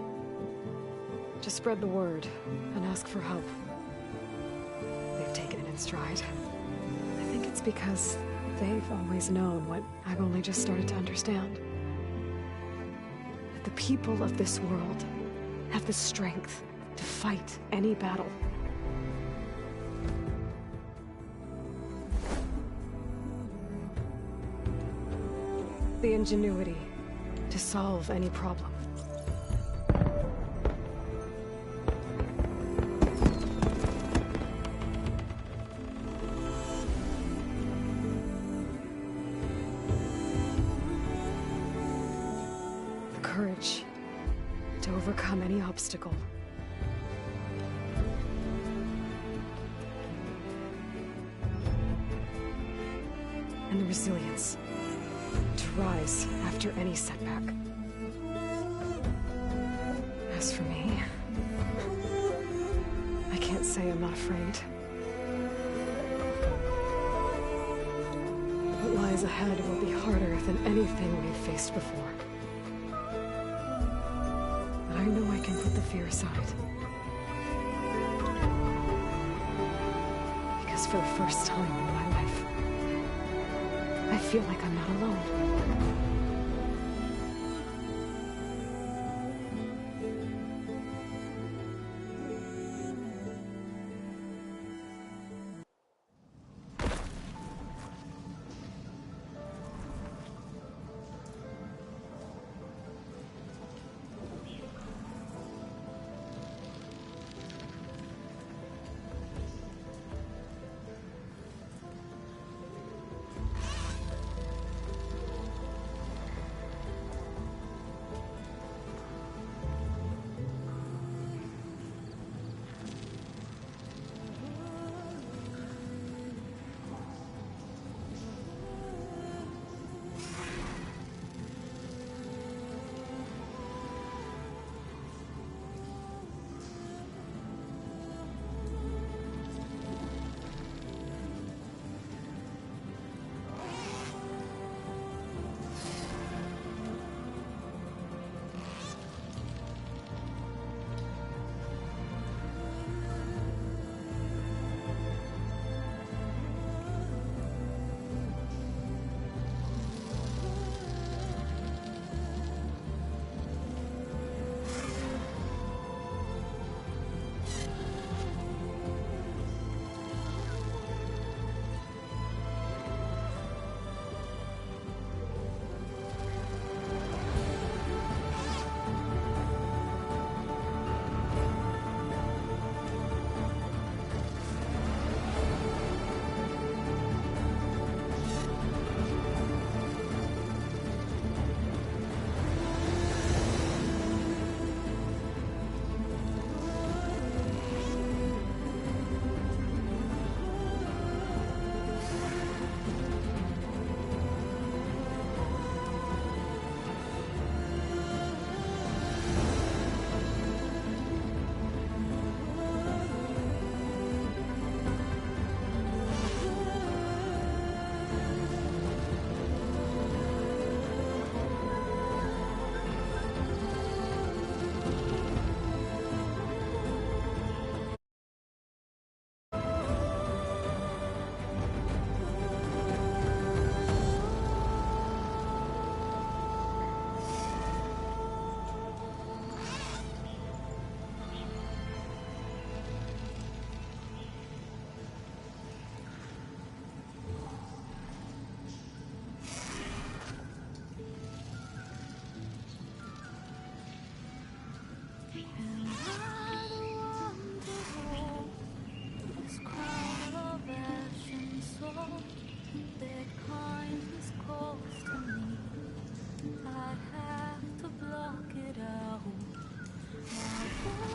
To spread the word and ask for help. They've taken it in stride. I think it's because they've always known what I've only just started to understand. That the people of this world have the strength to fight any battle. The ingenuity to solve any problem. The courage to overcome any obstacle. And the resilience to rise after any setback. As for me, I can't say I'm not afraid. What lies ahead will be harder than anything we've faced before. But I know I can put the fear aside. Because for the first time in my life, I feel like I'm not alone.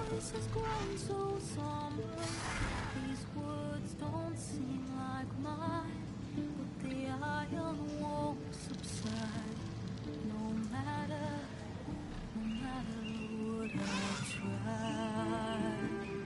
This has grown so somber. These words don't seem like mine, but the iron won't subside. No matter what I try.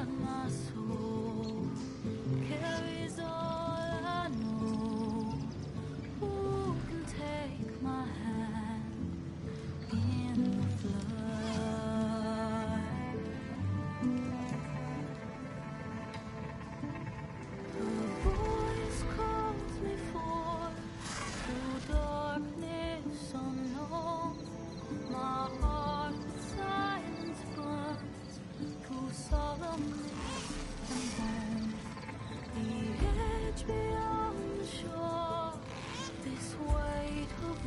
inside my soul carries all I know. Who can take my hand in the flood? The voice calls me forth through darkness unknown. My heart with silence burns through solemnness and home. The edge beyond the shore, this weight of